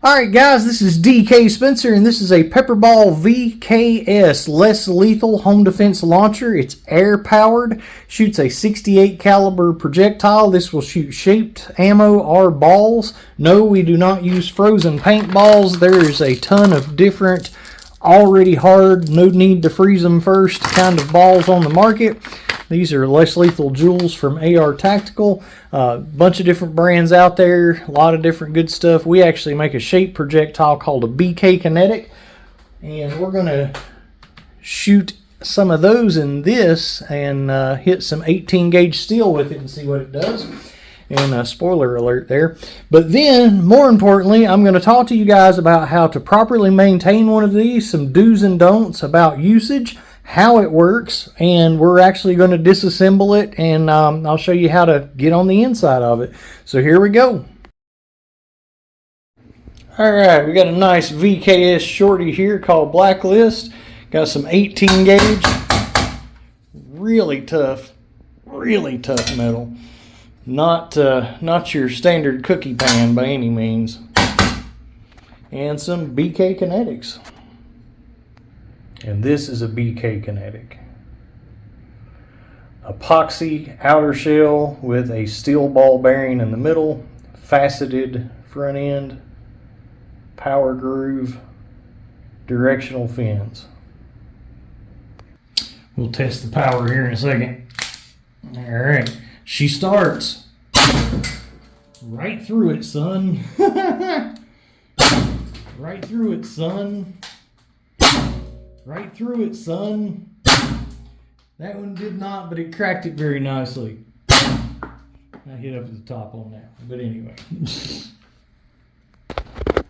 Alright guys, this is DK Spencer and this is a PepperBall VKS less lethal home defense launcher. It's air powered, shoots a 68 caliber projectile. This will shoot shaped ammo or balls. No, we do not use frozen paintballs. There is a ton of different already hard, no need to freeze them first kind of balls on the market. These are less lethal jewels from AR Tactical. Bunch of different brands out there, a lot of different good stuff. We actually make a shape projectile called a BK Kinetic, and we're going to shoot some of those in this and hit some 18 gauge steel with it and see what it does. And spoiler alert there. But then, more importantly, I'm going to talk to you guys about how to properly maintain one of these, some do's and don'ts about usage, how it works, and we're actually going to disassemble it, and I'll show you how to get on the inside of it. So here we go. Alright, we got a nice VKS shorty here called BlackList. Got some 18 gauge, really tough metal. Not your standard cookie pan by any means. And some BK Kinetics. And this is a BK Kinetic. Epoxy outer shell with a steel ball bearing in the middle, faceted front end, power groove, directional fins. We'll test the power here in a second. Alright, she starts right through it, son. Right through it, son. Right through it, son. That one did not, but it cracked it very nicely. I hit up at the top on that one, but anyway.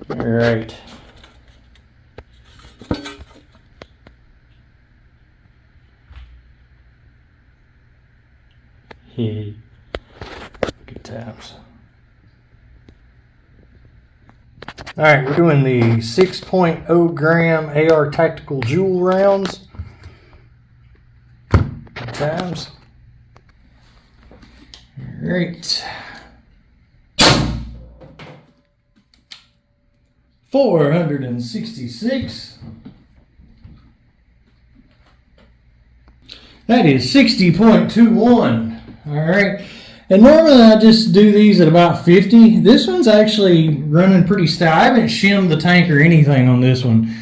All right. Hey, good times. All right, we're doing the 6.0 gram AR Tactical Jewel rounds. Good times. All right. 466. That is 60.21. All right. And normally I just do these at about 50. This one's actually running pretty stout. I haven't shimmed the tank or anything on this one.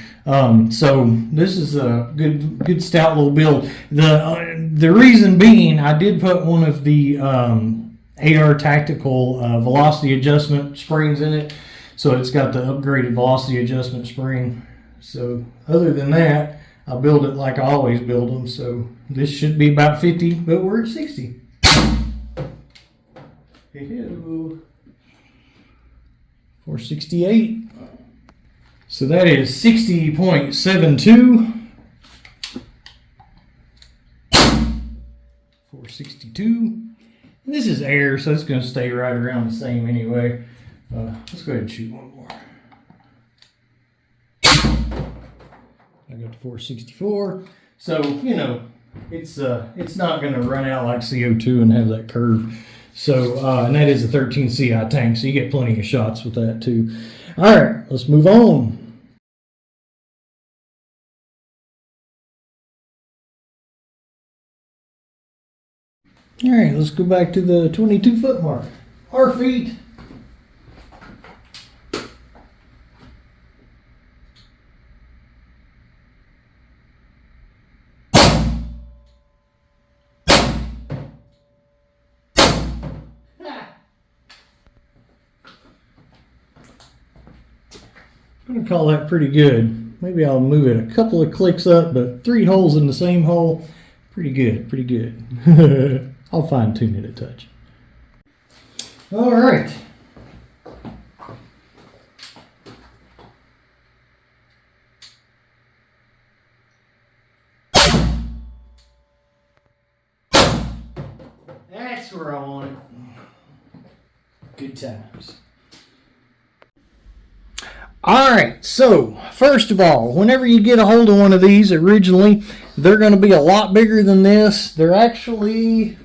So this is a good stout little build. The reason being, I did put one of the AR Tactical velocity adjustment springs in it. So it's got the upgraded velocity adjustment spring. So other than that, I build it like I always build them. So this should be about 50, but we're at 60. Hello. 468. So that is 60.72. 462. And this is air, so it's going to stay right around the same anyway. Let's go ahead and shoot one more. I got to 464. So, you know, it's not going to run out like CO2 and have that curve. So, and that is a 13 CI tank, so you get plenty of shots with that too. All right, let's move on. All right, let's go back to the 22 foot mark. Our feet. I'm going to call that pretty good. Maybe I'll move it a couple of clicks up, but 3 holes in the same hole. Pretty good, pretty good. I'll fine tune it a touch. All right. That's where I want it. Good times. Alright, so first of all, whenever you get a hold of one of these originally, they're going to be a lot bigger than this. They're actually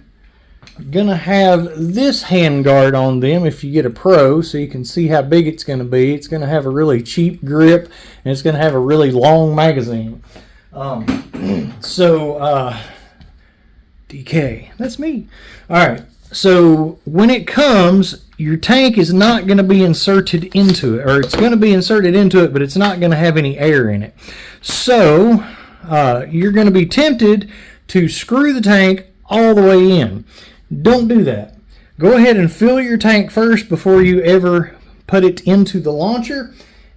gonna have this handguard on them if you get a pro, so you can see how big it's gonna be. It's gonna have a really cheap grip, and it's gonna have a really long magazine. DK, that's me. All right, so when it comes, your tank is not going to be inserted into it, or it's going to be inserted into it, but it's not going to have any air in it. So you're going to be tempted to screw the tank all the way in. Don't do that. Go ahead and fill your tank first before you ever put it into the launcher.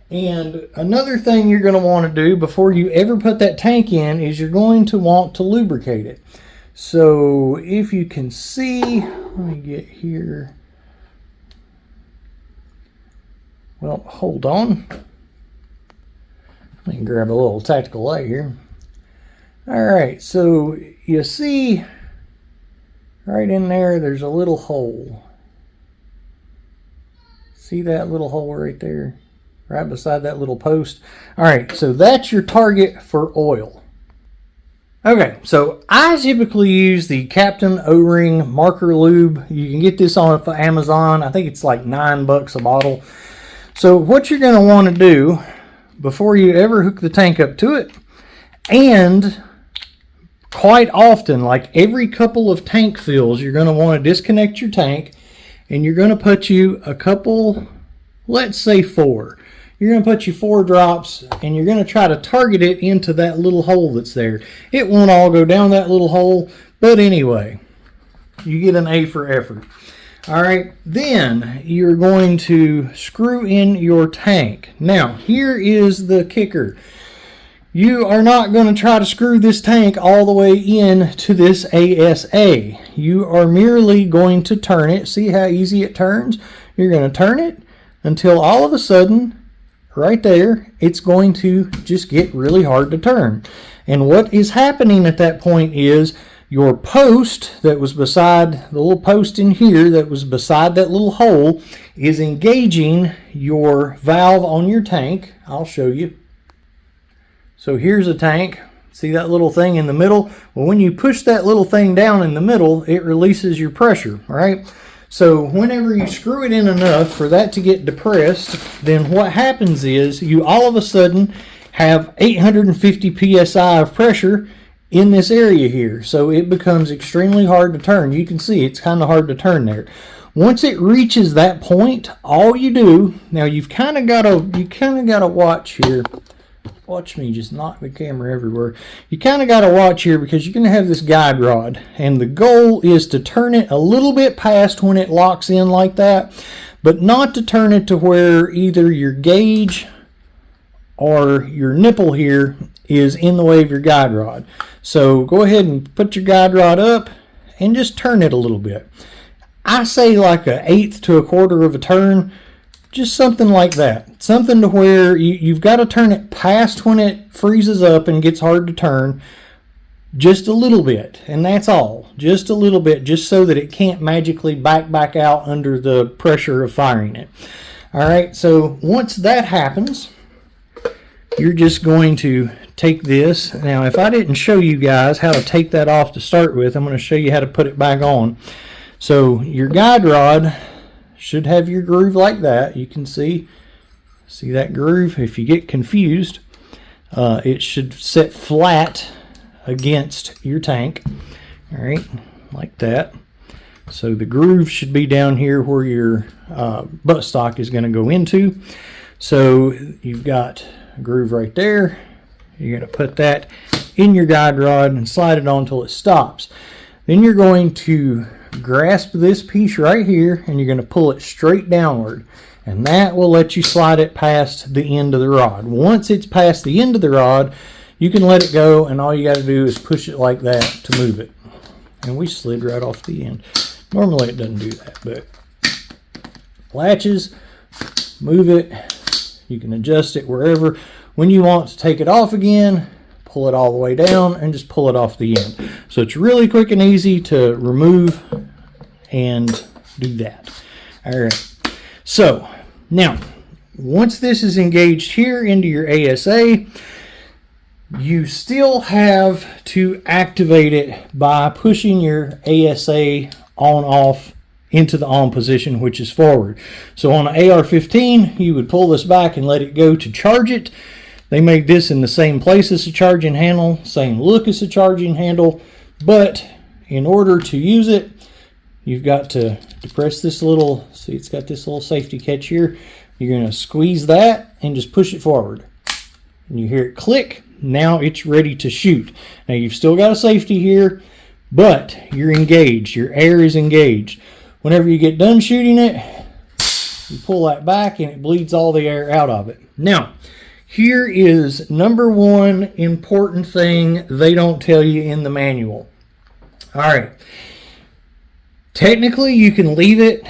And another thing you're going to want to do before you ever put that tank in is you're going to want to lubricate it. So if you can see, let me get here. Well, hold on. Let me grab a little tactical light here. All right, so you see right in there, there's a little hole. See that little hole right there? Right beside that little post. All right, so that's your target for oil. Okay, so I typically use the Captain O-Ring Marker Lube. You can get this on Amazon. I think it's like $9 a bottle. So what you're going to want to do before you ever hook the tank up to it, and quite often, like every couple of tank fills, you're going to want to disconnect your tank, and you're going to put you a couple, let's say 4. You're going to put you 4 drops, and you're going to try to target it into that little hole that's there. It won't all go down that little hole, but anyway, you get an A for effort. All right, then you're going to screw in your tank. Now, here is the kicker. You are not going to try to screw this tank all the way in to this ASA. You are merely going to turn it. See how easy it turns? You're going to turn it until all of a sudden, right there, it's going to just get really hard to turn. And what is happening at that point is your post that was beside the little post in here that was beside that little hole is engaging your valve on your tank. I'll show you. So here's a tank. See that little thing in the middle? Well, when you push that little thing down in the middle, it releases your pressure, right? So whenever you screw it in enough for that to get depressed, then what happens is you all of a sudden have 850 psi of pressure in this area here. So it becomes extremely hard to turn. You can see it's kind of hard to turn there. Once it reaches that point, all you do, now you've kind of got to watch here. Watch me just knock the camera everywhere. You kind of got to watch here because you're going to have this guide rod, and the goal is to turn it a little bit past when it locks in like that, but not to turn it to where either your gauge or your nipple here is in the way of your guide rod. So go ahead and put your guide rod up and just turn it a little bit. I say like 1/8 to 1/4 of a turn. Just something like that. Something to where you've got to turn it past when it freezes up and gets hard to turn. Just a little bit. And that's all. Just a little bit. Just so that it can't magically back out under the pressure of firing it. Alright, so once that happens, you're just going to take this. Now, if I didn't show you guys how to take that off to start with, I'm going to show you how to put it back on. So your guide rod should have your groove like that. You can see that groove. If you get confused, it should set flat against your tank. All right, like that. So the groove should be down here where your buttstock is going to go into. So you've got a groove right there. You're going to put that in your guide rod and slide it on until it stops. Then you're going to grasp this piece right here, and you're going to pull it straight downward, and that will let you slide it past the end of the rod. Once it's past the end of the rod, you can let it go, and all you got to do is push it like that to move it. And we slid right off the end. Normally it doesn't do that, but latches, move it. You can adjust it wherever. When you want to take it off again, pull it all the way down and just pull it off the end. So it's really quick and easy to remove and do that. All right. So now, once this is engaged here into your ASA, you still have to activate it by pushing your ASA on off into the on position, which is forward. So on an AR-15, you would pull this back and let it go to charge it. They make this in the same place as a charging handle, same look as a charging handle, but in order to use it, you've got to depress this little, see it's got this little safety catch here. You're going to squeeze that and just push it forward. And you hear it click. Now it's ready to shoot. Now you've still got a safety here, but you're engaged. Your air is engaged. Whenever you get done shooting it, you pull that back and it bleeds all the air out of it. Now, here is number one important thing they don't tell you in the manual. All right. Technically, you can leave it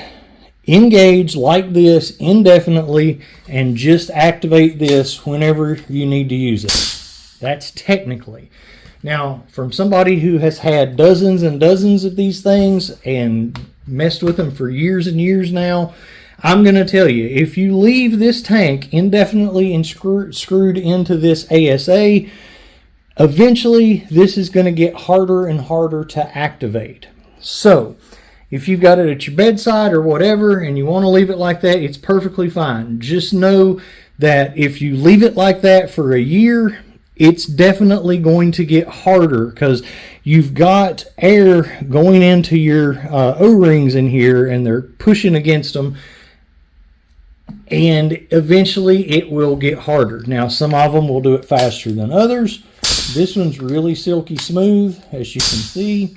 engaged like this indefinitely and just activate this whenever you need to use it. That's technically. Now, from somebody who has had dozens and dozens of these things and messed with them for years and years now, I'm going to tell you, if you leave this tank indefinitely and screwed into this ASA, eventually this is going to get harder and harder to activate. So, if you've got it at your bedside or whatever and you want to leave it like that, it's perfectly fine. Just know that if you leave it like that for a year, it's definitely going to get harder because you've got air going into your O-rings in here and they're pushing against them, and eventually it will get harder. Now, some of them will do it faster than others. This one's really silky smooth, as you can see.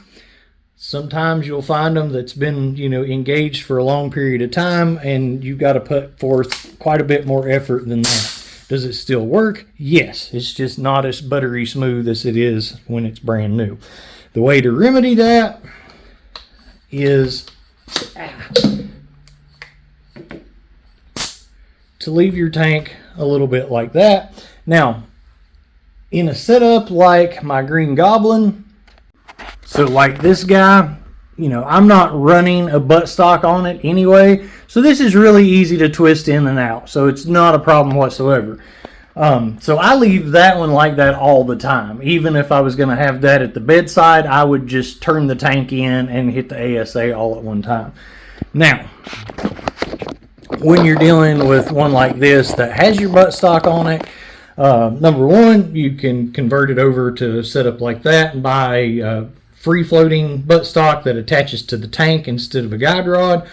Sometimes you'll find them that's been, engaged for a long period of time, and you've got to put forth quite a bit more effort than that. Does it still work? Yes. It's just not as buttery smooth as it is when it's brand new. The way to remedy that is to leave your tank a little bit like that. Now, in a setup like my Green Goblin, so like this guy, I'm not running a buttstock on it anyway, so this is really easy to twist in and out, so it's not a problem whatsoever. So I leave that one like that all the time. Even if I was going to have that at the bedside, I would just turn the tank in and hit the ASA all at one time. Now, when you're dealing with one like this that has your buttstock on it, number one, you can convert it over to set up like that and buy free floating buttstock that attaches to the tank instead of a guide rod.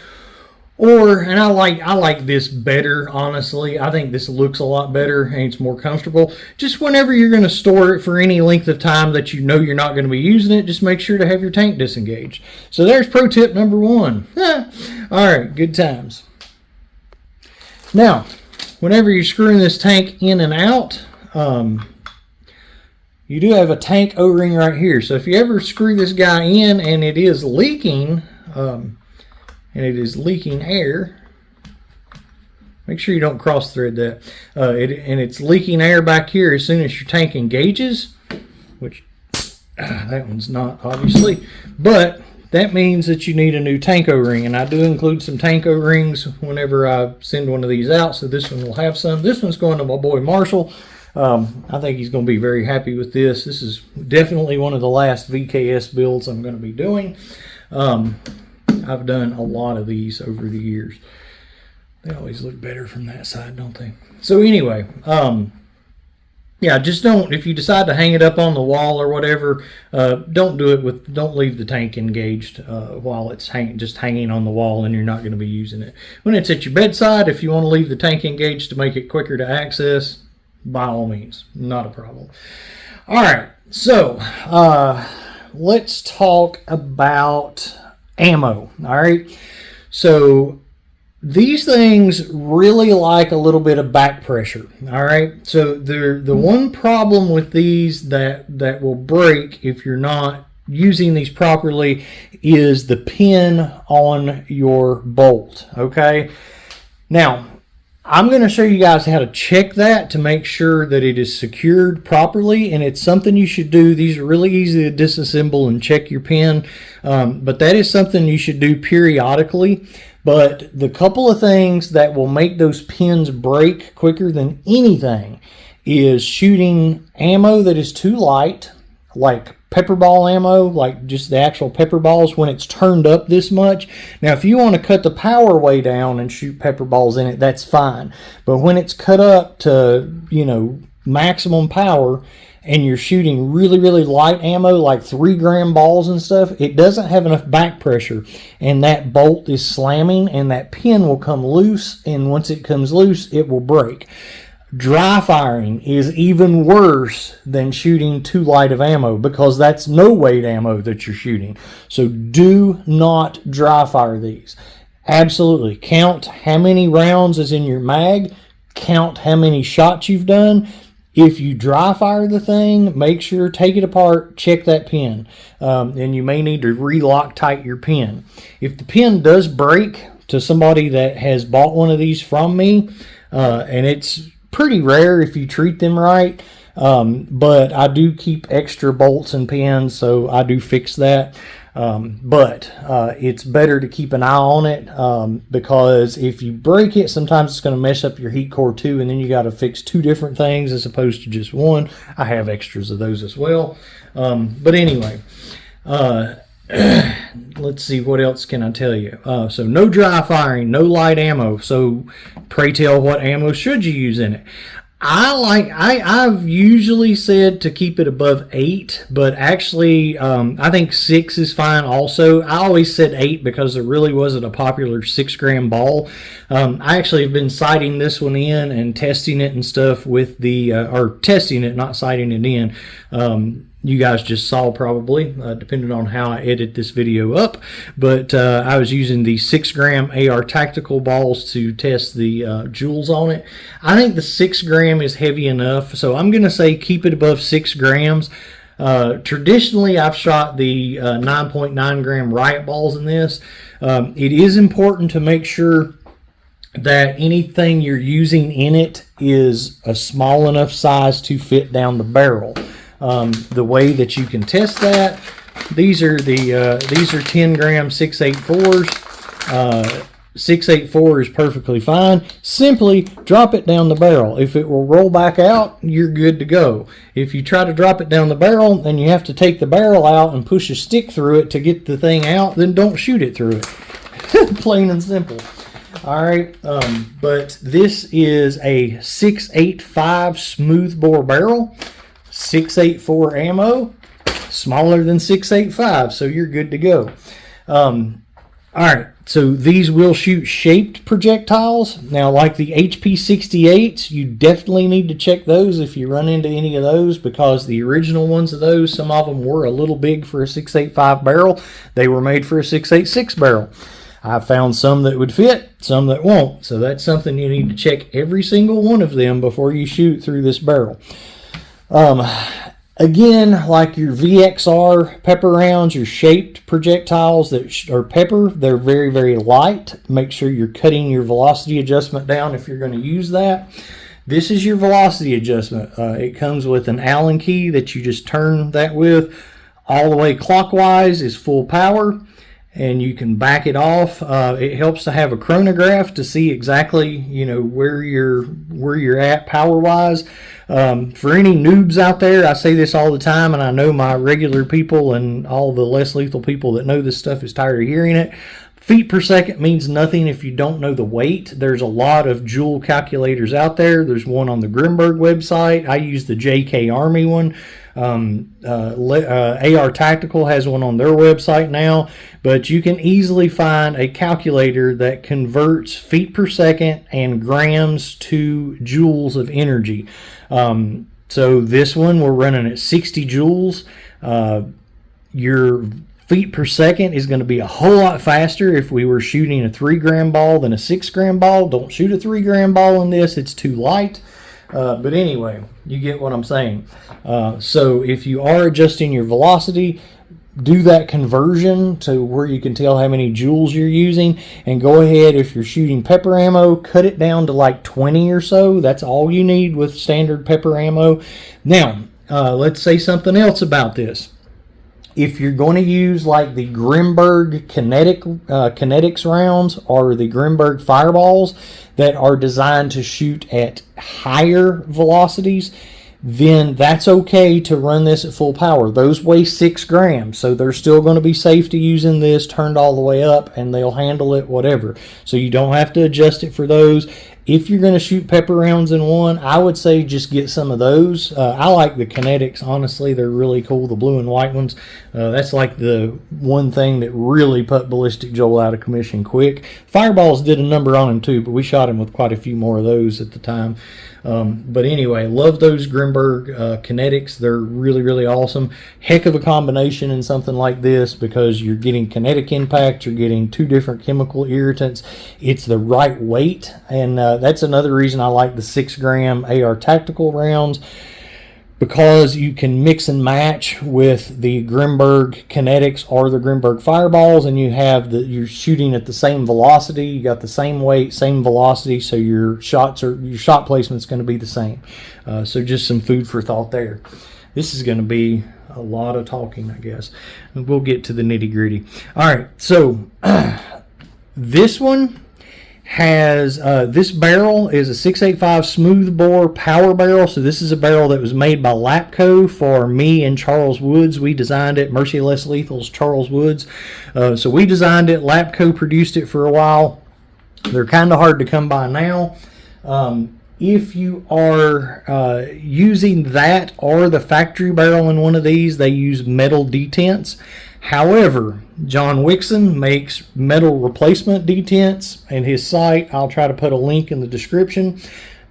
And I like this better, honestly. I think this looks a lot better and it's more comfortable. Just whenever you're going to store it for any length of time that you know you're not going to be using it, just make sure to have your tank disengaged. So there's pro tip number one. Alright, good times. Now, whenever you're screwing this tank in and out, you do have a tank O-ring right here. So if you ever screw this guy in and it is leaking, air, make sure you don't cross thread that. And it's leaking air back here as soon as your tank engages, which that one's not obviously, but that means that you need a new tank O-ring, and I do include some tank O-rings whenever I send one of these out, so this one will have some. This one's going to my boy Marshall. I think he's going to be very happy with this. This is definitely one of the last VKS builds I'm going to be doing. I've done a lot of these over the years. They always look better from that side, don't they? So anyway, yeah, just don't, if you decide to hang it up on the wall or whatever, don't leave the tank engaged while it's just hanging on the wall and you're not going to be using it. When it's at your bedside, if you want to leave the tank engaged to make it quicker to access, by all means, not a problem. All right, so let's talk about ammo. All right, so these things really like a little bit of back pressure. All right, so the one problem with these that will break if you're not using these properly is the pin on your bolt. Okay, now I'm going to show you guys how to check that to make sure that it is secured properly, and it's something you should do. These are really easy to disassemble and check your pin, but that is something you should do periodically. But the couple of things that will make those pins break quicker than anything is shooting ammo that is too light, like PepperBall ammo, like just the actual pepper balls, when it's turned up this much. Now, if you want to cut the power way down and shoot pepper balls in it, that's fine. But when it's cut up to, you know, maximum power, and you're shooting really, really light ammo, like 3-gram balls and stuff, it doesn't have enough back pressure, and that bolt is slamming, and that pin will come loose, and once it comes loose, it will break. Dry firing is even worse than shooting too light of ammo, because that's no weight ammo that you're shooting. So do not dry fire these. Absolutely. Count how many rounds is in your mag. Count how many shots you've done. If you dry fire the thing, make sure, take it apart, check that pin. And you may need to re-Loctite your pin. If the pin does break, to somebody that has bought one of these from me, and it's pretty rare if you treat them right, but I do keep extra bolts and pins, so I do fix that. But it's better to keep an eye on it, because if you break it, sometimes it's going to mess up your heat core too, and then you got to fix 2 different things as opposed to just one. I have extras of those as well. But anyway, let's see, what else can I tell you? So no dry firing, no light ammo. So pray tell, what ammo should you use in it? I've usually said to keep it above 8, but actually I think 6 is fine also. I always said 8 because there really wasn't a popular 6-gram ball. I actually have been sighting this one in and testing it and stuff with the, or testing it, not sighting it in. You guys just saw probably, depending on how I edit this video up. But I was using the 6-gram AR tactical balls to test the joules on it. I think the 6-gram is heavy enough, so I'm going to say keep it above 6 grams. Traditionally, I've shot the 9.9 gram riot balls in this. It is important to make sure that anything you're using in it is a small enough size to fit down the barrel. The way that you can test that, these are 10-gram 684s. 684 is perfectly fine. Simply drop it down the barrel. If it will roll back out, you're good to go. If you try to drop it down the barrel and you have to take the barrel out and push a stick through it to get the thing out, then don't shoot it through it. Plain and simple. Alright, but this is a 685 smoothbore barrel. 684 ammo, smaller than 685, so you're good to go. Alright, so these will shoot shaped projectiles. Now, like the HP68s, you definitely need to check those if you run into any of those, because the original ones of those, some of them were a little big for a 685 barrel. They were made for a 686 barrel. I found some that would fit, some that won't, so that's something you need to check every single one of them before you shoot through this barrel. Again, like your VXR pepper rounds, your shaped projectiles that are pepper, they're very, very light. Make sure you're cutting your velocity adjustment down if you're going to use that. This is your velocity adjustment. It comes with an Allen key that you just turn that with. All the way clockwise is full power, and you can back it off. It helps to have a chronograph to see exactly, you know, where you're at power wise. For any noobs out there, I say this all the time, and I know my regular people and all the less lethal people that know this stuff is tired of hearing it. Feet per second means nothing if you don't know the weight. There's a lot of joule calculators out there. There's one on the Grimberg website. I use the JK Army one. AR Tactical has one on their website now, but you can easily find a calculator that converts feet per second and grams to joules of energy. So this one we're running at 60 joules. Your feet per second is going to be a whole lot faster if we were shooting a 3-gram ball than a 6-gram ball. Don't shoot a 3-gram ball in this, it's too light. But anyway, you get what I'm saying. So if you are adjusting your velocity, do that conversion to where you can tell how many joules you're using, and go ahead, if you're shooting pepper ammo, cut it down to like 20 or so. That's all you need with standard pepper ammo. Now, let's say something else about this. If you're going to use like the Grimberg Kinetics rounds or the Grimberg fireballs that are designed to shoot at higher velocities, then that's okay to run this at full power. Those weigh 6 grams, so they're still going to be safe to using this turned all the way up, and they'll handle it whatever. So you don't have to adjust it for those. If you're going to shoot pepper rounds in one, I would say just get some of those. I like the Kinetics, honestly. They're really cool, the blue and white ones. That's like the one thing that really put Ballistic Joel out of commission quick. Fireballs did a number on him too, but we shot him with quite a few more of those at the time. But anyway, love those Grimberg Kinetics. They're really, really awesome. Heck of a combination in something like this, because you're getting kinetic impact, you're getting 2 different chemical irritants. It's the right weight, and that's another reason I like the 6 gram AR tactical rounds, because you can mix and match with the Grimberg Kinetics or the Grimberg Fireballs, and you're shooting at the same velocity. You got the same weight, same velocity, so your shot placement's going to be the same. So just some food for thought there. This is going to be a lot of talking, I guess. We'll get to the nitty gritty. All right, so this one has this barrel is a 685 smooth bore power barrel. So this is a barrel that was made by Lapco for me and Charles Woods. We designed it. Merciless Lethal's Charles Woods. So we designed it. Lapco produced it for a while. They're kind of hard to come by now. If you are using that or the factory barrel in one of these, they use metal detents. However, John Wixon makes metal replacement detents, and his site, I'll try to put a link in the description.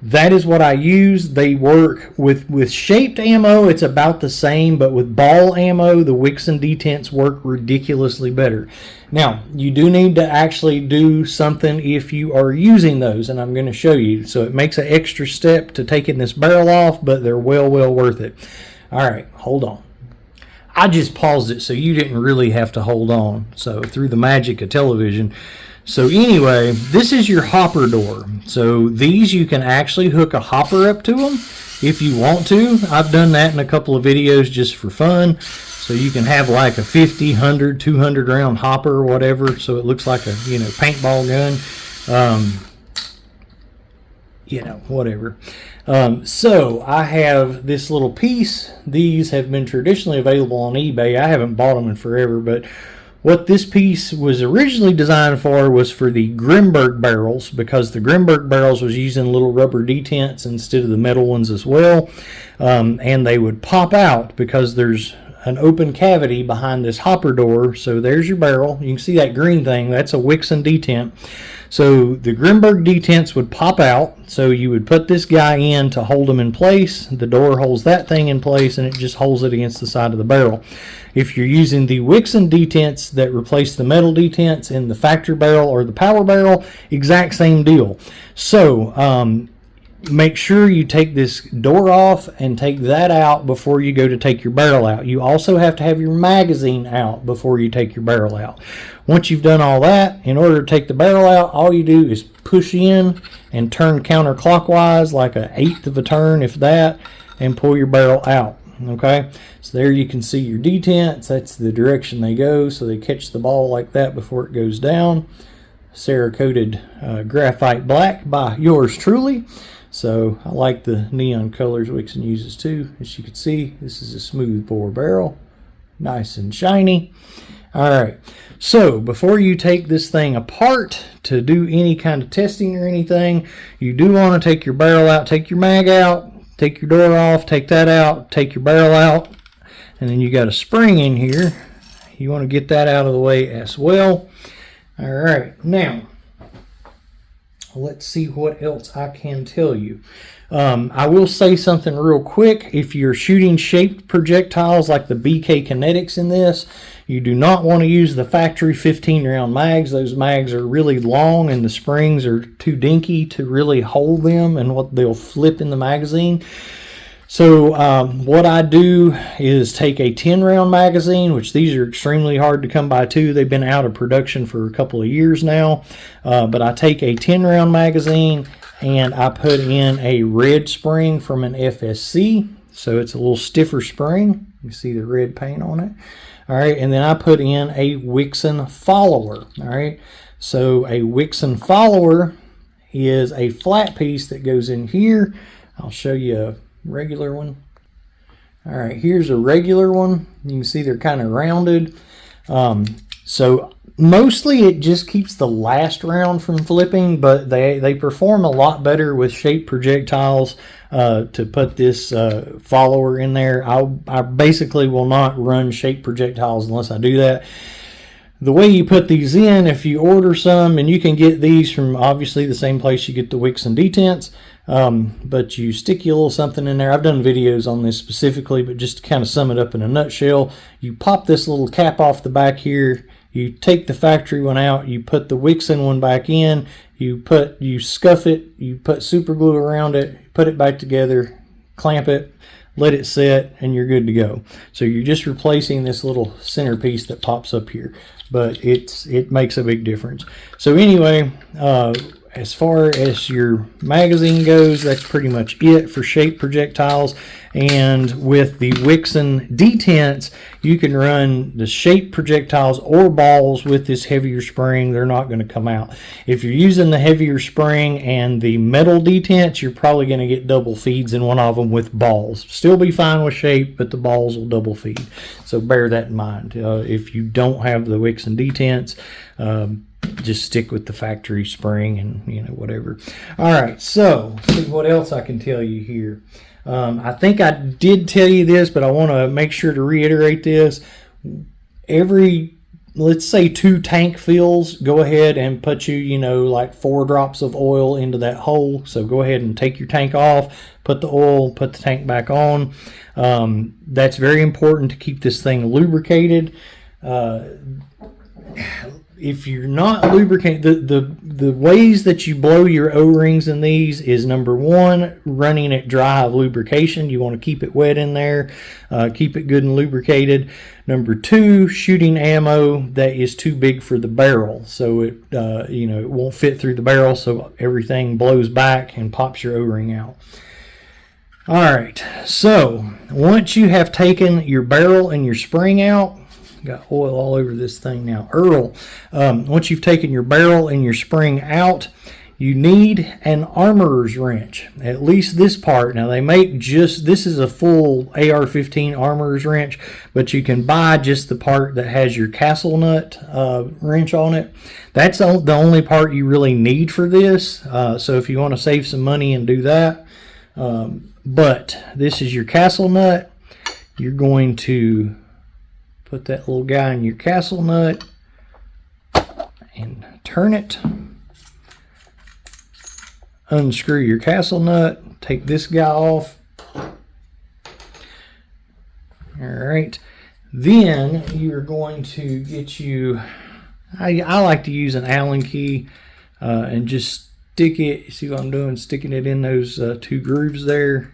That is what I use. They work with shaped ammo, it's about the same, but with ball ammo, the Wixon detents work ridiculously better. Now, you do need to actually do something if you are using those, and I'm going to show you. So it makes an extra step to taking this barrel off, but they're well worth it. All right, hold on. I just paused it so you didn't really have to hold on. So through the magic of television. So anyway, this is your hopper door. So these, you can actually hook a hopper up to them if you want to. I've done that in a couple of videos just for fun. So you can have like a 50, 100, 200 round hopper or whatever. So it looks like a, paintball gun. Whatever. So I have this little piece. These have been traditionally available on eBay. I haven't bought them in forever, but what this piece was originally designed for was for the Grimberg barrels, because the Grimberg barrels was using little rubber detents instead of the metal ones as well. And they would pop out because there's an open cavity behind this hopper door. So there's your barrel. You can see that green thing. That's a Wixon detent. So the Grimberg detents would pop out. So you would put this guy in to hold them in place. The door holds that thing in place, and it just holds it against the side of the barrel. If you're using the Wixon detents that replace the metal detents in the factory barrel or the power barrel, exact same deal. So make sure you take this door off and take that out before you go to take your barrel out. You also have to have your magazine out before you take your barrel out. Once you've done all that, in order to take the barrel out, all you do is push in and turn counterclockwise, like an eighth of a turn, if that, and pull your barrel out. Okay, so there you can see your detents. That's the direction they go, so they catch the ball like that before it goes down. Cerakoted graphite black by yours truly. So I like the neon colors Wixon uses too. As you can see, this is a smooth bore barrel, nice and shiny. All right, so before you take this thing apart to do any kind of testing or anything, you do want to take your barrel out, take your mag out, take your door off, take that out, take your barrel out, and then you got a spring in here. You want to get that out of the way as well. All right, now let's see what else I can tell you. I will say something real quick. If you're shooting shaped projectiles like the BK Kinetics in this, you do not want to use the factory 15 round mags. Those mags are really long and the springs are too dinky to really hold them, and they'll flip in the magazine. So what I do is take a 10 round magazine, which these are extremely hard to come by too. They've been out of production for a couple of years now. But I take a 10 round magazine and I put in a red spring from an FSC. So it's a little stiffer spring. You see the red paint on it. All right, and then I put in a Wixon follower. All right, so a Wixon follower is a flat piece that goes in here. I'll show you regular one. All right, here's a regular one. You can see they're kind of rounded. So mostly it just keeps the last round from flipping, but they perform a lot better with shaped projectiles. To put this follower in there, I basically will not run shaped projectiles unless I do that. The way you put these in, if you order some, and you can get these from obviously the same place you get the Wixon detents, but you stick your little something in there. I've done videos on this specifically, but just to kind of sum it up in a nutshell, you pop this little cap off the back here, you take the factory one out, you put the Wixon one back in, you scuff it, you put super glue around it, put it back together, clamp it, let it set, and you're good to go. So you're just replacing this little centerpiece that pops up here, but it makes a big difference. So anyway, as far as your magazine goes, that's pretty much it for shaped projectiles. And with the Wixon detents, you can run the shaped projectiles or balls with this heavier spring. They're not going to come out. If you're using the heavier spring and the metal detents, you're probably going to get double feeds in one of them with balls. Still be fine with shape, but the balls will double feed. So bear that in mind. If you don't have the Wixon detents, just stick with the factory spring and whatever. All right, so see what else I can tell you here. I think I did tell you this, but I want to make sure to reiterate this. Let's say 2 tank fills, go ahead and put like 4 drops of oil into that hole. So go ahead and take your tank off, put the oil, put the tank back on. That's very important to keep this thing lubricated. If you're not lubricating, the ways that you blow your O-rings in these is, number 1, running it dry of lubrication. You want to keep it wet in there, keep it good and lubricated. Number 2, shooting ammo that is too big for the barrel, so it it won't fit through the barrel, so everything blows back and pops your O-ring out. All right, so once you have taken your barrel and your spring out, got oil all over this thing now. Once you've taken your barrel and your spring out, you need an armorer's wrench. At least this part. Now they make this is a full AR-15 armorer's wrench, but you can buy just the part that has your castle nut wrench on it. That's the only part you really need for this. So if you want to save some money and do that, but this is your castle nut. You're going to put that little guy in your castle nut and turn it. Unscrew your castle nut. Take this guy off. Alright. Then you're going to get you, I like to use an Allen key and just stick it. See what I'm doing? Sticking it in those 2 grooves there.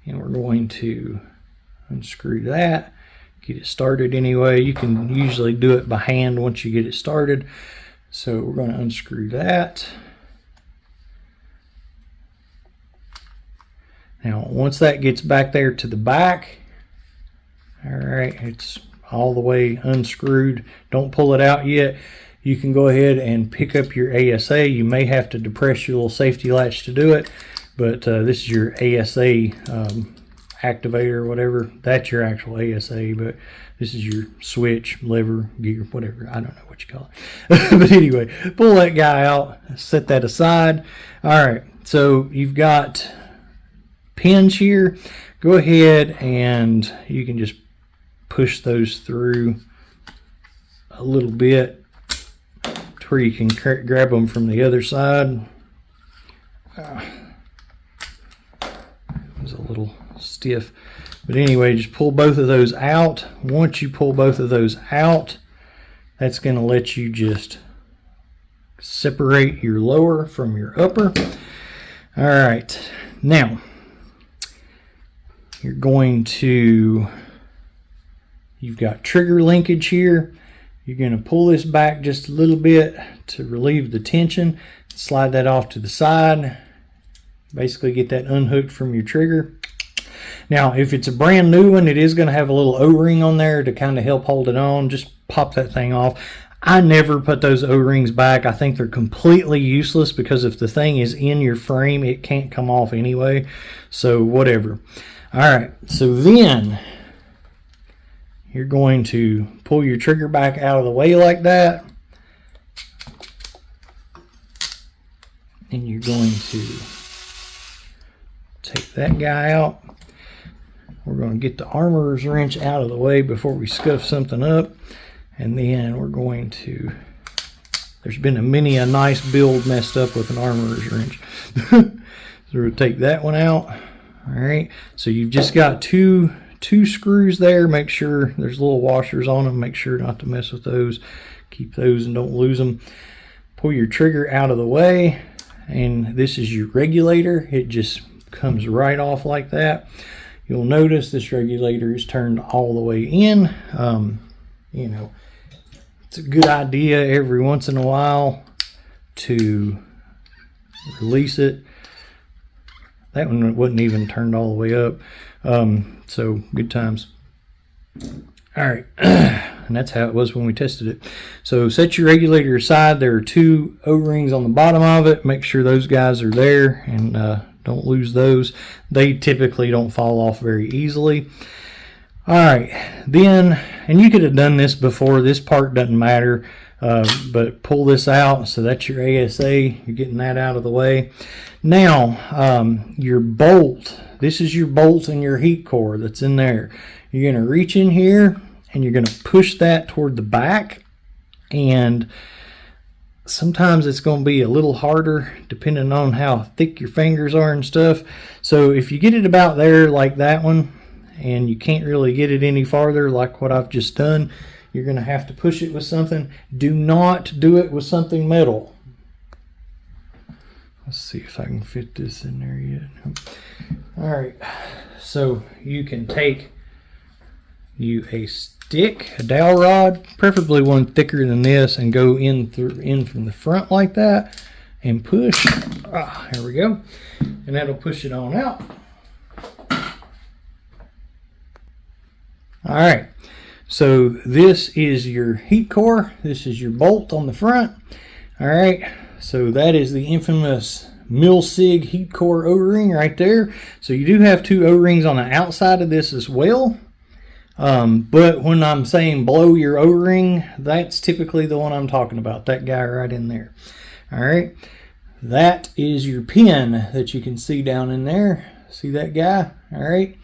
And we're going to unscrew that. Get it started anyway. You can usually do it by hand once you get it started. So we're going to unscrew that. Now once that gets back there to the back, all right, it's all the way unscrewed. Don't pull it out yet. You can go ahead and pick up your ASA. You may have to depress your little safety latch to do it, but this is your ASA activator or whatever. That's your actual ASA, but this is your switch, lever, gear, whatever. I don't know what you call it. But anyway, pull that guy out, set that aside. All right, so you've got pins here. Go ahead and you can just push those through a little bit to where you can grab them from the other side. It was a little stiff, but anyway, just pull both of those out. Once you pull both of those out, that's going to let you just separate your lower from your upper. All right, now you're going to, you've got trigger linkage here. You're going to pull this back just a little bit to relieve the tension. Slide that off to the side. Basically get that unhooked from your trigger. Now, if it's a brand new one, it is going to have a little O-ring on there to kind of help hold it on. Just pop that thing off. I never put those O-rings back. I think they're completely useless because if the thing is in your frame, it can't come off anyway. So whatever. All right, so then you're going to pull your trigger back out of the way like that. And you're going to take that guy out. We're going to get the armorer's wrench out of the way before we scuff something up. And then we're going to, there's been a nice build messed up with an armorer's wrench. So we'll take that one out. All right, so you've just got two screws there. Make sure there's little washers on them. Make sure not to mess with those. Keep those and don't lose them. Pull your trigger out of the way. And this is your regulator. It just comes right off like that. You'll notice this regulator is turned all the way in. You know, it's a good idea every once in a while to release it. That one wasn't even turned all the way up. So good times. All right, and that's how it was when we tested it. So set your regulator aside. There are 2 O-rings on the bottom of it. Make sure those guys are there and don't lose those. They typically don't fall off very easily. All right, then, and you could have done this before. This part doesn't matter, but pull this out. So that's your ASA. You're getting that out of the way. Now, your bolt. This is your bolt and your heat core that's in there. You're going to reach in here and you're going to push that toward the back. And sometimes it's going to be a little harder depending on how thick your fingers are and stuff. So if you get it about there like that one, and you can't really get it any farther like what I've just done, you're going to have to push it with something. Do not do it with something metal. Let's see if I can fit this in there yet. All right, so you can take you a stick, a dowel rod, preferably one thicker than this, and go in from the front like that and push. There we go. And that'll push it on out. All right, so this is your heat core. This is your bolt on the front. All right, so that is the infamous mil-sig heat core O-ring right there. So you do have 2 O-rings on the outside of this as well. But when I'm saying blow your O-ring, that's typically the one I'm talking about, that guy right in there. All right, that is your pin that you can see down in there. See that guy? All right.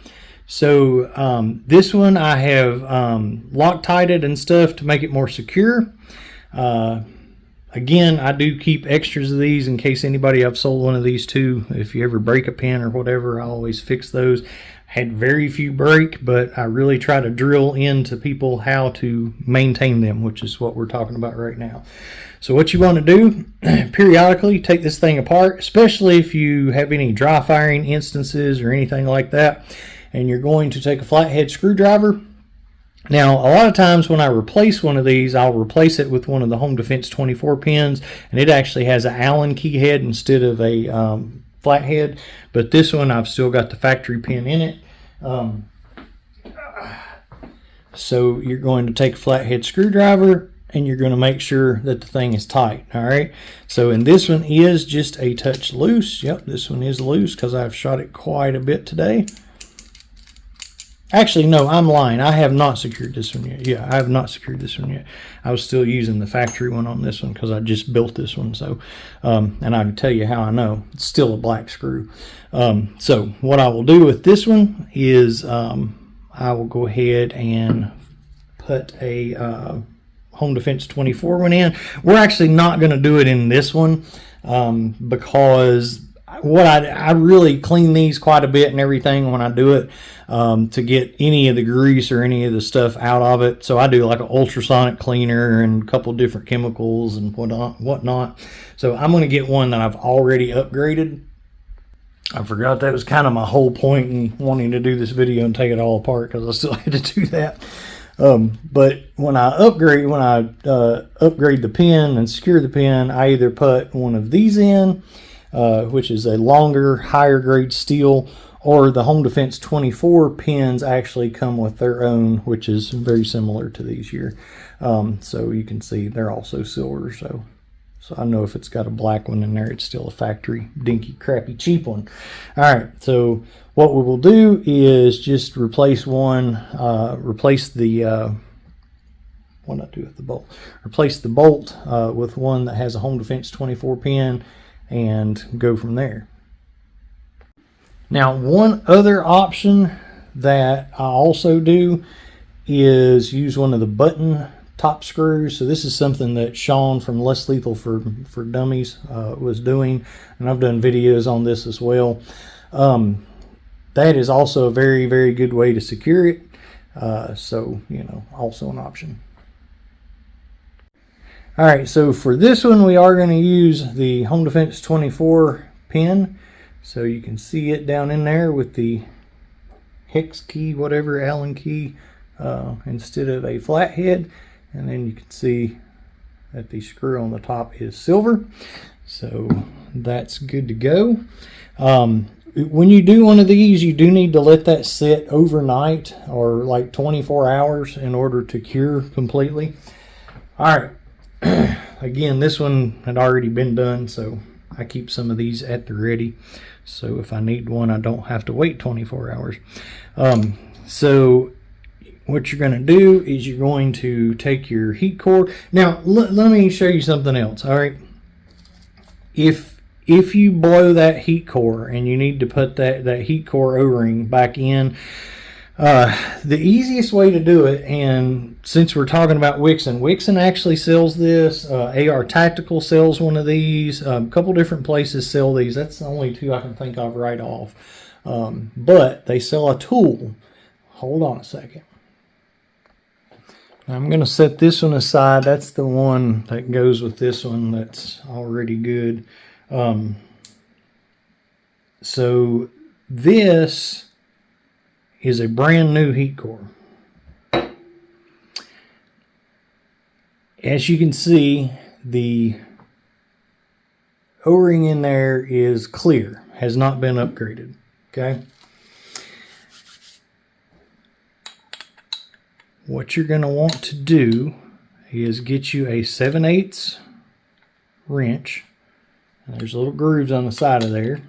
So this one I have Loctited and stuff to make it more secure. Again, I do keep extras of these in case anybody I've sold one of these to. If you ever break a pin or whatever, I always fix those. Had very few break, but I really try to drill into people how to maintain them, which is what we're talking about right now. So what you want to do, periodically take this thing apart, especially if you have any dry firing instances or anything like that. And you're going to take a flathead screwdriver. Now, a lot of times when I replace one of these, I'll replace it with one of the Home Defense 24 pins, and it actually has an Allen key head instead of a flathead. But this one, I've still got the factory pin in it. So you're going to take a flathead screwdriver, and you're going to make sure that the thing is tight. All right. So, and this one is just a touch loose. Yep, this one is loose because I've shot it quite a bit today. Actually, no, I'm lying. I have not secured this one yet. Yeah, I have not secured this one yet. I was still using the factory one on this one because I just built this one. So, and I can tell you how I know. It's still a black screw. So what I will do with this one is I will go ahead and put a Home Defense 24 one in. We're actually not going to do it in this one because what I really clean these quite a bit and everything when I do it to get any of the grease or any of the stuff out of it. So I do like an ultrasonic cleaner and a couple different chemicals and whatnot. So I'm going to get one that I've already upgraded. I forgot that was kind of my whole point in wanting to do this video and take it all apart because I still had to do that. But when I upgrade the pin and secure the pin, I either put one of these in, which is a longer, higher grade steel, or the Home Defense 24 pins actually come with their own, which is very similar to these here. So you can see they're also silver. So I know if it's got a black one in there, it's still a factory dinky, crappy, cheap one. All right, so what we will do is just replace one, replace the what not do with the bolt? Replace the bolt with one that has a Home Defense 24 pin and go from there. Now, one other option that I also do is use one of the button top screws. So this is something that Sean from Less Lethal for Dummies was doing, and I've done videos on this as well. That is also a very, very good way to secure it. So, you know, also an option. All right, so for this one, we are going to use the Home Defense 24 pin. So you can see it down in there with the hex key, whatever, Allen key, instead of a flathead. And then you can see that the screw on the top is silver. So that's good to go. When you do one of these, you do need to let that sit overnight or like 24 hours in order to cure completely. All right. Again, this one had already been done, so I keep some of these at the ready. So if I need one, I don't have to wait 24 hours. So what you're going to do is you're going to take your heat core. Now, let me show you something else. All right. If you blow that heat core and you need to put that heat core O-ring back in, the easiest way to do it, and since we're talking about Wixon actually sells this. AR Tactical sells one of these. A couple different places sell these. That's the only two I can think of right off. But they sell a tool. Hold on a second. I'm going to set this one aside. That's the one that goes with this one that's already good. So this is a brand new heat core. As you can see, the O-ring in there is clear, has not been upgraded. Okay. What you're going to want to do is get you a 7/8 wrench. And there's little grooves on the side of there.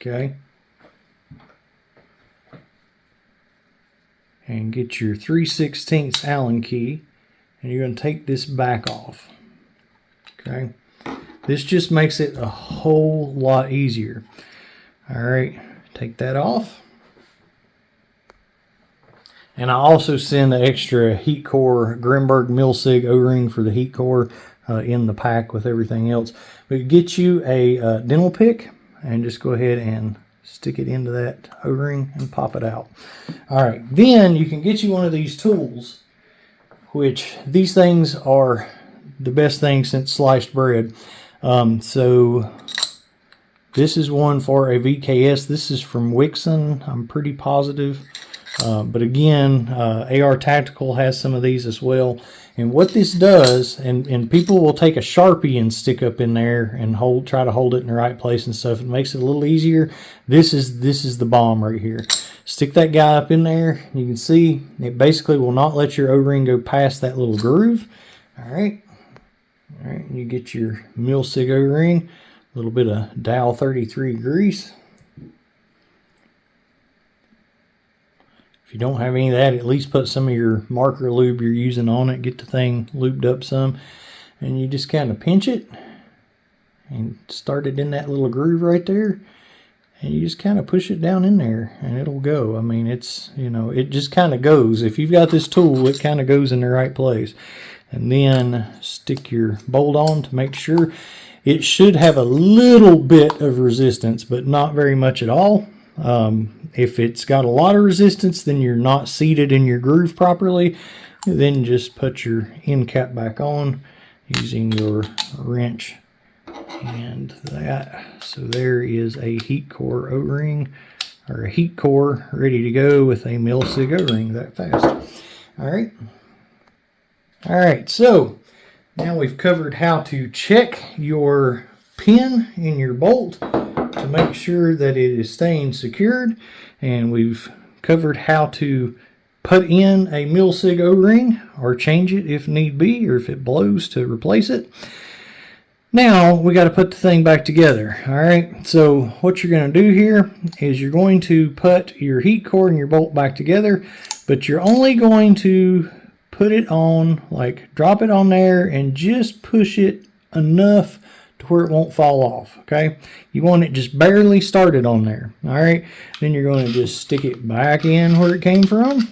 Okay. And get your 3/16 Allen key, and you're going to take this back off. Okay. This just makes it a whole lot easier. All right. Take that off. And I also send the extra heat core Grimberg Milsig O-ring for the heat core in the pack with everything else. But get you a dental pick and just go ahead and stick it into that O-ring and pop it out. All right, then you can get you one of these tools, which these things are the best thing since sliced bread. So this is one for a VKS. This is from Wixon, I'm pretty positive. But again, AR Tactical has some of these as well. And what this does, and people will take a Sharpie and stick up in there and try to hold it in the right place and stuff. It makes it a little easier. This is the bomb right here. Stick that guy up in there. You can see it basically will not let your O-ring go past that little groove. All right. All right. You get your Milsig O-ring, a little bit of Dow 33 grease. If you don't have any of that, at least put some of your marker lube you're using on it. Get the thing lubed up some. And you just kind of pinch it and start it in that little groove right there. And you just kind of push it down in there and it'll go. I mean, it's, you know, it just kind of goes. If you've got this tool, it kind of goes in the right place. And then stick your bolt on to make sure. It should have a little bit of resistance, but not very much at all. If it's got a lot of resistance, then you're not seated in your groove properly. Then just put your end cap back on using your wrench and that. So there is a heat core O-ring, or a heat core ready to go with a Milsig O-ring that fast. All right. All right. So now we've covered how to check your pin in your bolt to to make sure that it is staying secured, and we've covered how to put in a mil-sig O-ring or change it if need be, or if it blows to replace it. Now we got to put the thing back together. Alright, so what you're going to do here is you're going to put your heat core and your bolt back together, but you're only going to put it on, like drop it on there and just push it enough to where it won't fall off. Okay, you want it just barely started on there. Alright, then you're going to just stick it back in where it came from.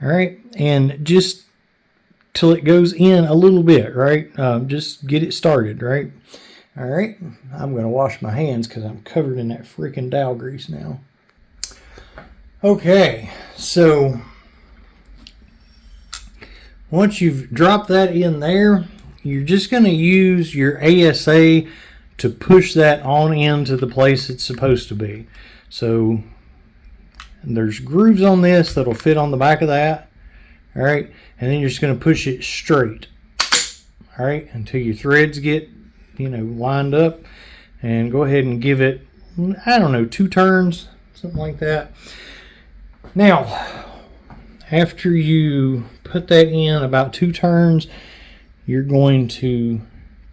Alright, and just till it goes in a little bit, right? Just get it started, right? Alright, I'm going to wash my hands because I'm covered in that freaking dowel grease now. Okay, so once you've dropped that in there, you're just going to use your ASA to push that on into the place it's supposed to be. So there's grooves on this that'll fit on the back of that. All right, and then you're just going to push it straight. All right, until your threads get, lined up, and go ahead and give it, I don't know, 2 turns, something like that. Now, after you put that in about 2 turns, you're going to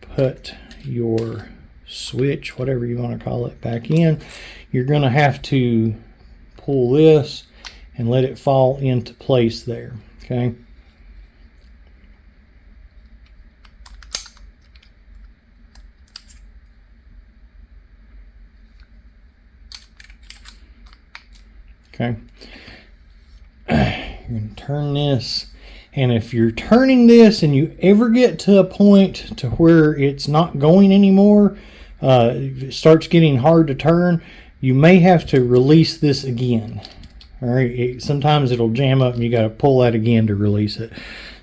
put your switch, whatever you want to call it, back in. You're going to have to pull this and let it fall into place there. Okay. Okay. You're going to turn this, and if you're turning this and you ever get to a point to where it's not going anymore, it starts getting hard to turn, you may have to release this again. All right, sometimes it'll jam up and you got to pull that again to release it.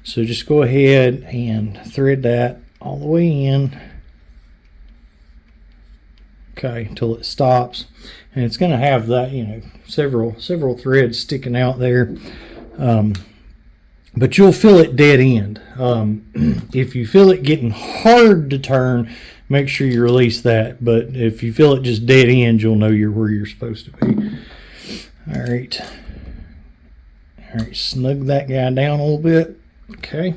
So just go ahead and thread that all the way in. Okay, until it stops. And it's going to have that, several threads sticking out there. But you'll feel it dead end. If you feel it getting hard to turn, make sure you release that. But if you feel it just dead end, you'll know you're where you're supposed to be. All right, snug that guy down a little bit. Okay.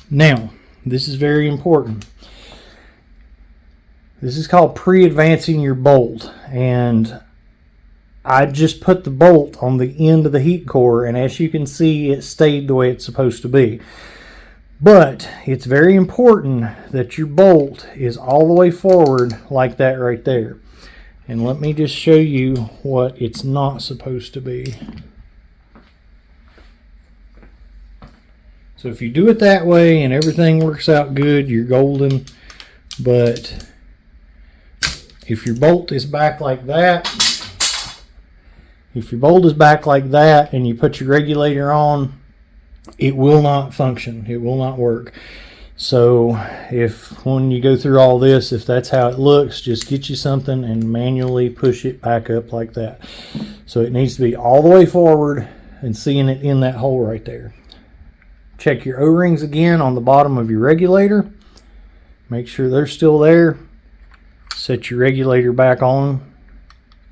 Now, this is very important. This is called pre-advancing your bolt, and I just put the bolt on the end of the heat core, and as you can see, it stayed the way it's supposed to be. But it's very important that your bolt is all the way forward like that right there. And let me just show you what it's not supposed to be. So if you do it that way and everything works out good, you're golden. But if your bolt is back like that, and you put your regulator on, it will not function. It will not work. So if when you go through all this, if that's how it looks, just get you something and manually push it back up like that. So it needs to be all the way forward and seeing it in that hole right there. Check your O-rings again on the bottom of your regulator. Make sure they're still there. Set your regulator back on.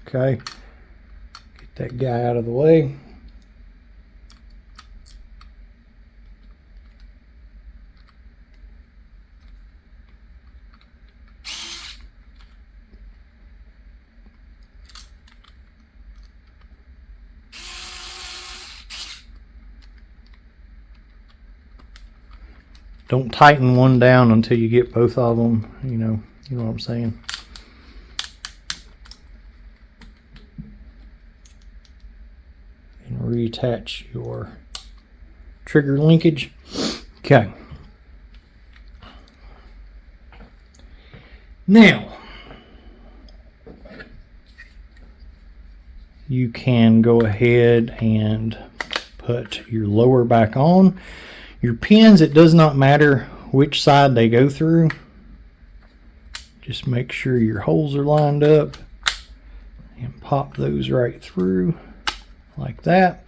Okay. Get that guy out of the way. Don't tighten one down until you get both of them. You know what I'm saying. And reattach your trigger linkage. Okay. Now, you can go ahead and put your lower back on. Your pins, it does not matter which side they go through. Just make sure your holes are lined up and pop those right through like that.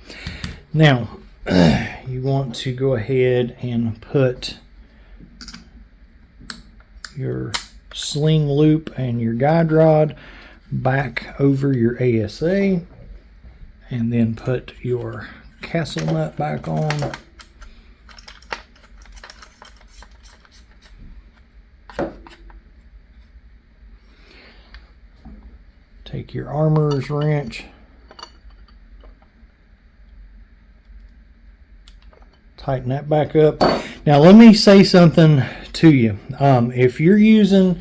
Now, you want to go ahead and put your sling loop and your guide rod back over your ASA, and then put your castle nut back on. Take your armorer's wrench, tighten that back up. Now let me say something to you. If you're using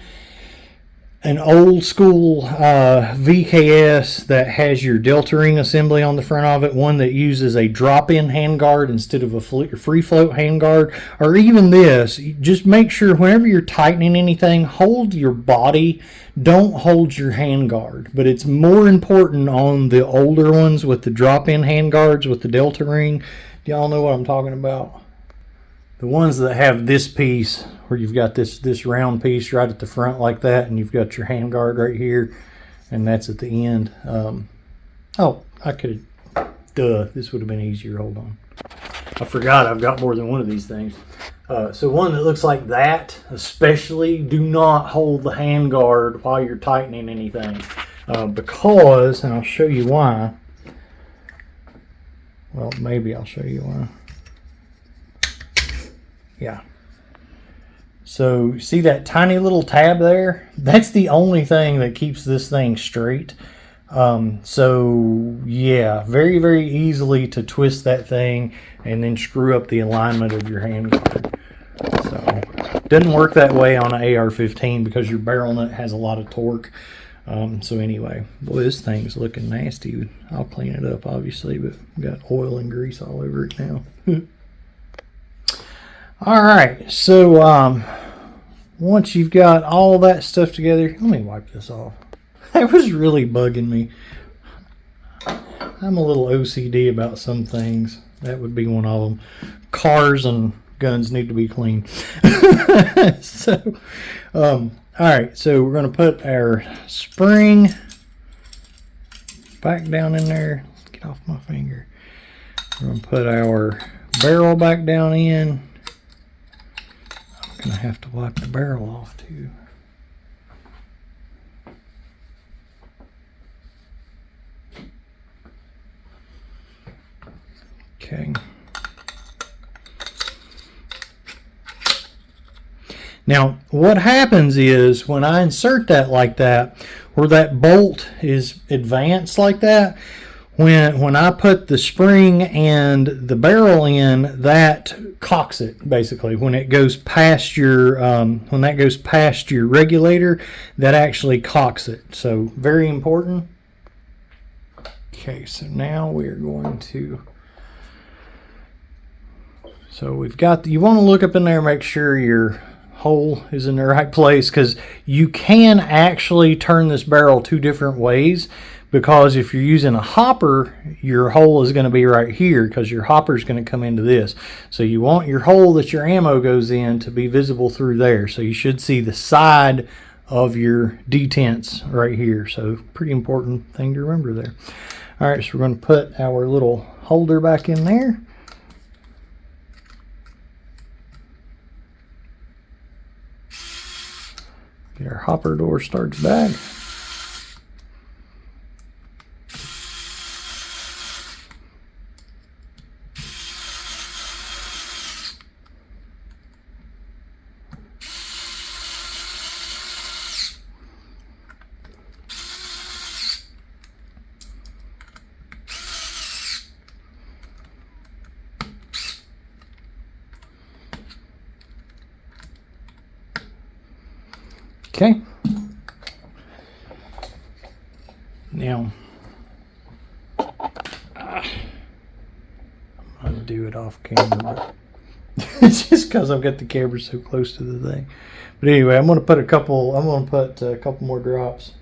an old school VKS that has your delta ring assembly on the front of it, one that uses a drop-in handguard instead of a free float handguard, or even this, just make sure whenever you're tightening anything, hold your body, don't hold your handguard. But it's more important on the older ones with the drop-in handguards with the delta ring. Do y'all know what I'm talking about? The ones that have this piece where you've got this round piece right at the front like that, and you've got your handguard right here, and that's at the end. Oh, I could have, this would have been easier. Hold on. I forgot I've got more than one of these things. So one that looks like that, especially, do not hold the handguard while you're tightening anything. Because, and I'll show you why. Well, maybe I'll show you why. Yeah. So see that tiny little tab there? That's the only thing that keeps this thing straight. So yeah, very, very easily to twist that thing and then screw up the alignment of your handguard. So doesn't work that way on an AR-15 because your barrel nut has a lot of torque. So anyway, boy, this thing's looking nasty. I'll clean it up obviously, but got oil and grease all over it now. All right, so once you've got all that stuff together, let me wipe this off. That was really bugging me. I'm a little OCD about some things. That would be one of them. Cars and guns need to be clean. So, all right, so we're going to put our spring back down in there. Let's get off my finger. We're going to put our barrel back down in. I'm going to have to wipe the barrel off too. Okay. Now, what happens is when I insert that like that, where that bolt is advanced like that, when I put the spring and the barrel in, that cocks it basically. When it goes past your when that goes past your regulator, that actually cocks it. So very important. Okay, so now we are going to. So we've got. You want to look up in there, make sure your hole is in the right place, because you can actually turn this barrel two different ways. Because if you're using a hopper, your hole is going to be right here because your hopper is going to come into this. So you want your hole that your ammo goes in to be visible through there. So you should see the side of your detents right here. So pretty important thing to remember there. All right, so we're going to put our little holder back in there. Get our hopper door started back. Okay. Now, I'm going to do it off camera. It's just because I've got the camera so close to the thing. But anyway, I'm going to put a couple more drops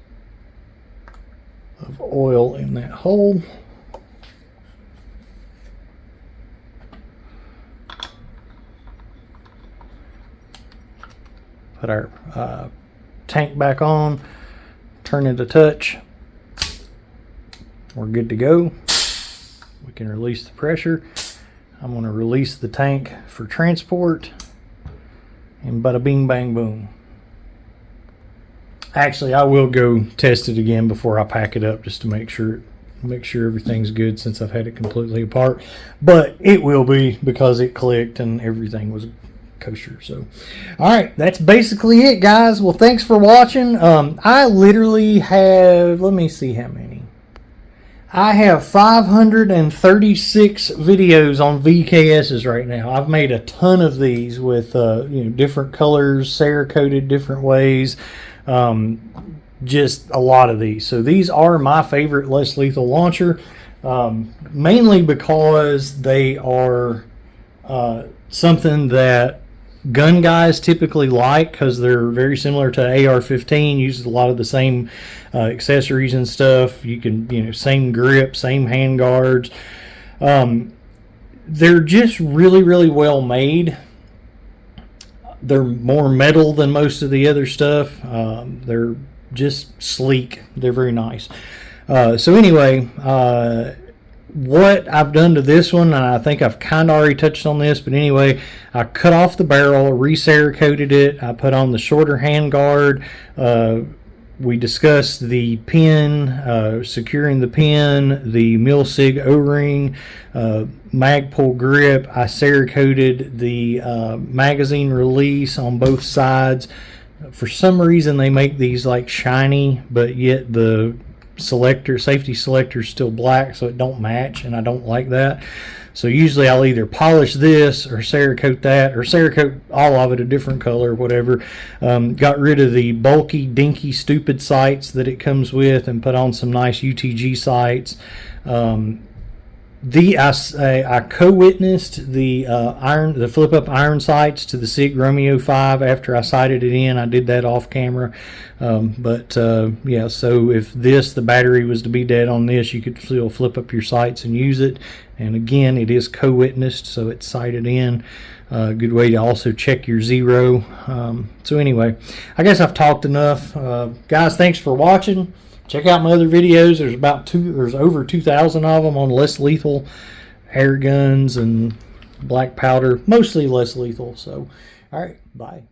of oil in that hole. Put our tank back on, turn it a touch. We're good to go. We can release the pressure. I'm going to release the tank for transport, and bada bing bang boom. Actually, I will go test it again before I pack it up, just to make sure everything's good, since I've had it completely apart. But it will be, because it clicked and everything was kosher. So all right, that's basically it, guys. Well, thanks for watching. I literally have, let me see how many. I have 536 videos on VKSs right now. I've made a ton of these with different colors, Cerakoted different ways, just a lot of these. So these are my favorite less lethal launcher, mainly because they are something that gun guys typically like, because they're very similar to AR-15, uses a lot of the same accessories and stuff. You can, same grip, same hand guards. They're just really, really well made. They're more metal than most of the other stuff. They're just sleek. They're very nice. So anyway, what I've done to this one, and I think I've kind of already touched on this, but anyway, I cut off the barrel, re-Cerakoted it, I put on the shorter hand guard. We discussed the pin, securing the pin, the mil-sig O-ring, Magpul grip. I Cerakoted the magazine release on both sides. For some reason they make these like shiny, but yet the safety selector is still black, so it don't match, and I don't like that. So usually I'll either polish this or Cerakote that, or Cerakote all of it a different color, whatever. Got rid of the bulky, dinky, stupid sights that it comes with, and put on some nice UTG sights. I co-witnessed the flip-up iron sights to the SIG Romeo 5 after I sighted it in. I did that off camera. Yeah, so if the battery was to be dead on this, you could still flip up your sights and use it. And again, it is co-witnessed, so it's sighted in. Good way to also check your zero. So anyway, I guess I've talked enough. Guys, thanks for watching. Check out my other videos. There's over 2,000 of them on less lethal air guns and black powder, mostly less lethal. So, all right, bye.